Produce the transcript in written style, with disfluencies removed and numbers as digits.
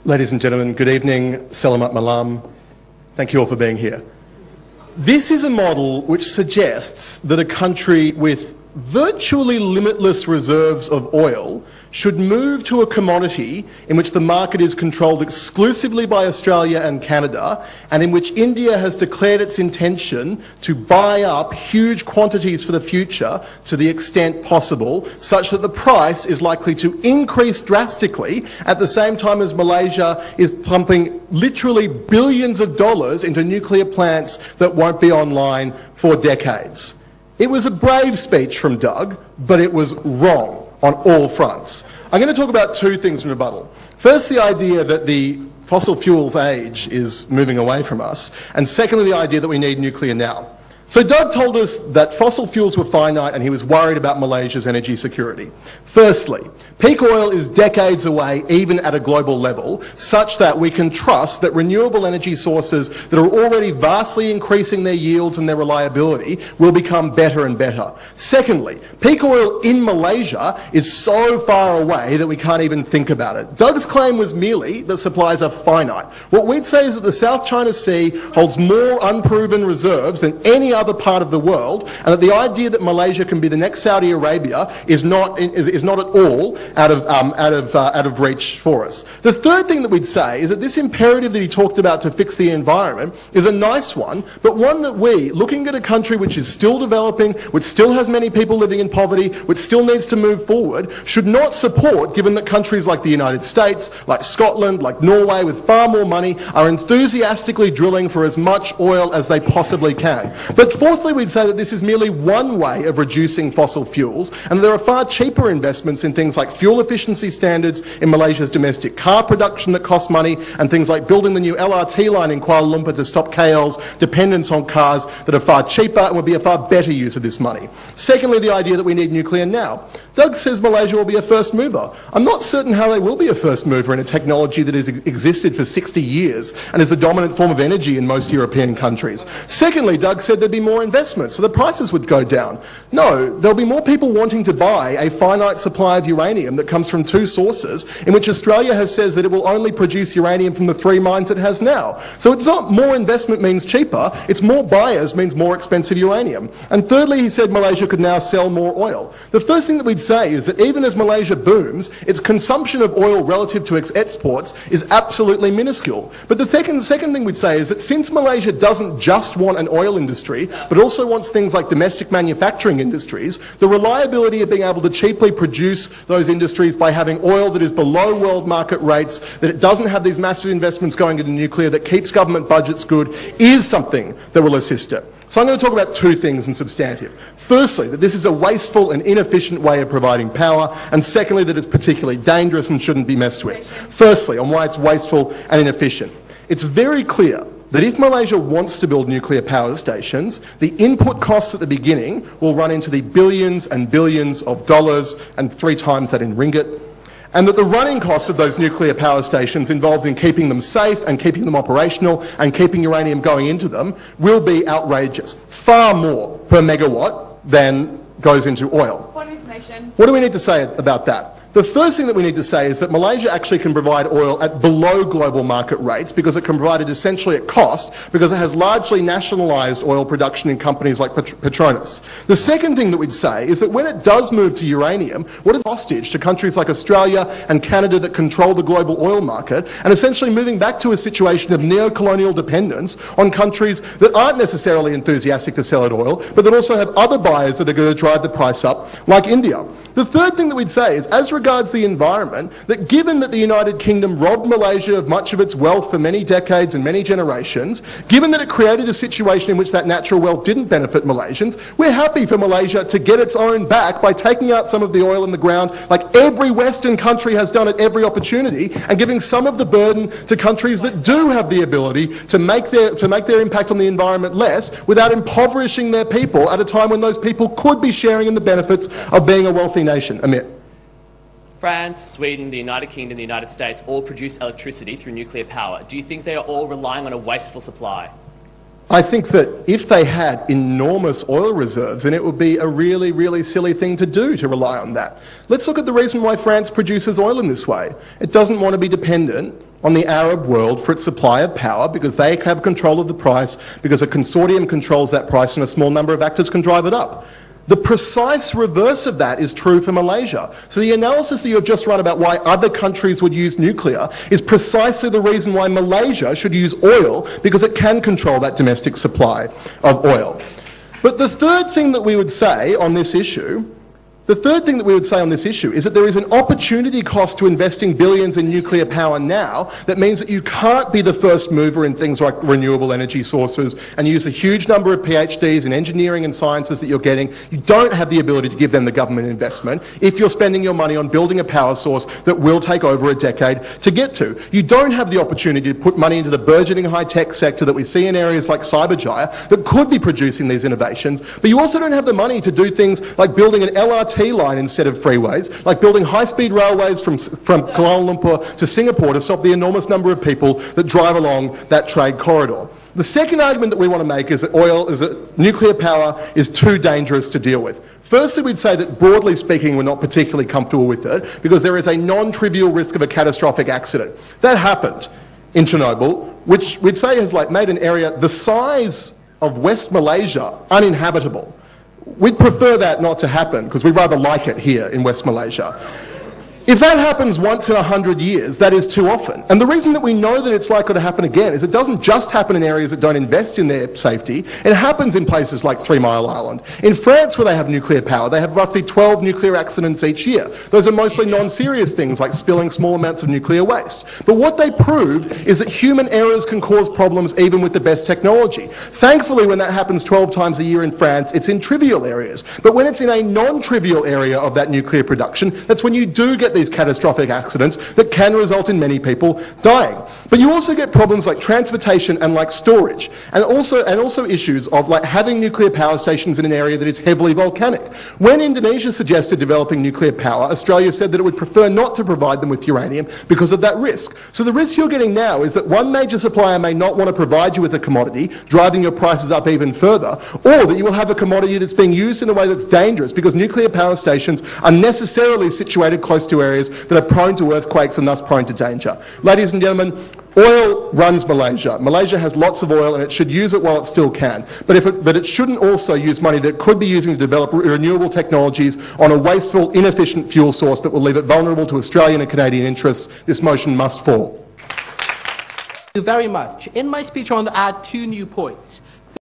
Ladies and gentlemen, good evening. Selamat malam. Thank you all for being here. This is a model which suggests that a country with virtually limitless reserves of oil should move to a commodity in which the market is controlled exclusively by Australia and Canada, and in which India has declared its intention to buy up huge quantities for the future to the extent possible, such that the price is likely to increase drastically at the same time as Malaysia is pumping literally billions of dollars into nuclear plants that won't be online for decades. It was a brave speech from Doug, but it was wrong on all fronts. I'm going to talk about two things in rebuttal. First, the idea that the fossil fuels age is moving away from us, and secondly, the idea that we need nuclear now. So Doug told us that fossil fuels were finite and he was worried about Malaysia's energy security. Firstly, peak oil is decades away even at a global level, such that we can trust that renewable energy sources that are already vastly increasing their yields and their reliability will become better and better. Secondly, peak oil in Malaysia is so far away that we can't even think about it. Doug's claim was merely that supplies are finite. What we'd say is that the South China Sea holds more unproven reserves than any other part of the world, and that the idea that Malaysia can be the next Saudi Arabia is not at all out of reach for us. The third thing that we'd say is that this imperative that he talked about to fix the environment is a nice one, but one that we, looking at a country which is still developing, which still has many people living in poverty, which still needs to move forward, should not support, given that countries like the United States, like Scotland, like Norway, with far more money, are enthusiastically drilling for as much oil as they possibly can. But fourthly, we'd say that this is merely one way of reducing fossil fuels, and there are far cheaper investments in things like fuel efficiency standards in Malaysia's domestic car production that cost money, and things like building the new LRT line in Kuala Lumpur to stop KL's dependence on cars that are far cheaper and would be a far better use of this money. Secondly, the idea that we need nuclear now. Doug says Malaysia will be a first mover. I'm not certain how they will be a first mover in a technology that has existed for 60 years and is the dominant form of energy in most European countries. Secondly, Doug said there'd be more investment, so the prices would go down. No, there'll be more people wanting to buy a finite supply of uranium that comes from two sources, in which Australia has said that it will only produce uranium from the 3 mines it has now. So it's not more investment means cheaper, it's more buyers means more expensive uranium. And thirdly, he said Malaysia could now sell more oil. The first thing that we'd say is that even as Malaysia booms, its consumption of oil relative to its exports is absolutely minuscule. But the second thing we'd say is that since Malaysia doesn't just want an oil industry, but also wants things like domestic manufacturing industries, the reliability of being able to cheaply produce those industries by having oil that is below world market rates, that it doesn't have these massive investments going into nuclear, that keeps government budgets good, is something that will assist it. So I'm going to talk about two things in substantive. Firstly, that this is a wasteful and inefficient way of providing power, and secondly, that it's particularly dangerous and shouldn't be messed with. Firstly, on why it's wasteful and inefficient. It's very clear that if Malaysia wants to build nuclear power stations, the input costs at the beginning will run into the billions and billions of dollars, and 3 times that in ringgit, and that the running costs of those nuclear power stations involved in keeping them safe and keeping them operational and keeping uranium going into them will be outrageous. Far more per megawatt than goes into oil. What do we need to say about that? The first thing that we need to say is that Malaysia actually can provide oil at below global market rates because it can provide it essentially at cost, because it has largely nationalised oil production in companies like Petronas. The second thing that we'd say is that when it does move to uranium, what is hostage to countries like Australia and Canada that control the global oil market, and essentially moving back to a situation of neo-colonial dependence on countries that aren't necessarily enthusiastic to sell it oil, but that also have other buyers that are going to drive the price up, like India. The third thing that we'd say is, as regards the environment, that given that the United Kingdom robbed Malaysia of much of its wealth for many decades and many generations, given that it created a situation in which that natural wealth didn't benefit Malaysians, we're happy for Malaysia to get its own back by taking out some of the oil in the ground, like every Western country has done at every opportunity, and giving some of the burden to countries that do have the ability to make their impact on the environment less, without impoverishing their people at a time when those people could be sharing in the benefits of being a wealthy nation. Amit. France, Sweden, the United Kingdom, the United States all produce electricity through nuclear power. Do you think they are all relying on a wasteful supply? I think that if they had enormous oil reserves, then it would be a really, really silly thing to do to rely on that. Let's look at the reason why France produces oil in this way. It doesn't want to be dependent on the Arab world for its supply of power because they have control of the price, because a consortium controls that price and a small number of actors can drive it up. The precise reverse of that is true for Malaysia. So the analysis that you have just run about why other countries would use nuclear is precisely the reason why Malaysia should use oil, because it can control that domestic supply of oil. But the third thing that we would say on this issue is that there is an opportunity cost to investing billions in nuclear power now that means that you can't be the first mover in things like renewable energy sources and use a huge number of PhDs in engineering and sciences that you're getting. You don't have the ability to give them the government investment if you're spending your money on building a power source that will take over a decade to get to. You don't have the opportunity to put money into the burgeoning high-tech sector that we see in areas like Cyberjaya that could be producing these innovations, but you also don't have the money to do things like building an LRT line instead of freeways, like building high-speed railways from Kuala Lumpur to Singapore to stop the enormous number of people that drive along that trade corridor. The second argument that we want to make is that nuclear power is too dangerous to deal with. Firstly, we'd say that broadly speaking, we're not particularly comfortable with it because there is a non-trivial risk of a catastrophic accident. That happened in Chernobyl, which we'd say has made an area the size of West Malaysia uninhabitable. We'd prefer that not to happen because we rather like it here in West Malaysia. If that happens once in 100 years, that is too often. And the reason that we know that it's likely to happen again is it doesn't just happen in areas that don't invest in their safety. It happens in places like 3 Mile Island. In France, where they have nuclear power, they have roughly 12 nuclear accidents each year. Those are mostly non-serious things like spilling small amounts of nuclear waste. But what they proved is that human errors can cause problems even with the best technology. Thankfully, when that happens 12 times a year in France, it's in trivial areas. But when it's in a non-trivial area of that nuclear production, that's when you do get these catastrophic accidents that can result in many people dying. But you also get problems like transportation and like storage, and also issues of having nuclear power stations in an area that is heavily volcanic. When Indonesia suggested developing nuclear power, Australia said that it would prefer not to provide them with uranium because of that risk. So the risk you're getting now is that one major supplier may not want to provide you with a commodity, driving your prices up even further, or that you will have a commodity that's being used in a way that's dangerous because nuclear power stations are necessarily situated close to areas that are prone to earthquakes and thus prone to danger. Ladies and gentlemen, oil runs Malaysia. Malaysia has lots of oil and it should use it while it still can. But it shouldn't also use money that it could be using to develop renewable technologies on a wasteful, inefficient fuel source that will leave it vulnerable to Australian and Canadian interests. This motion must fall. Thank you very much. In my speech, I want to add 2 new points.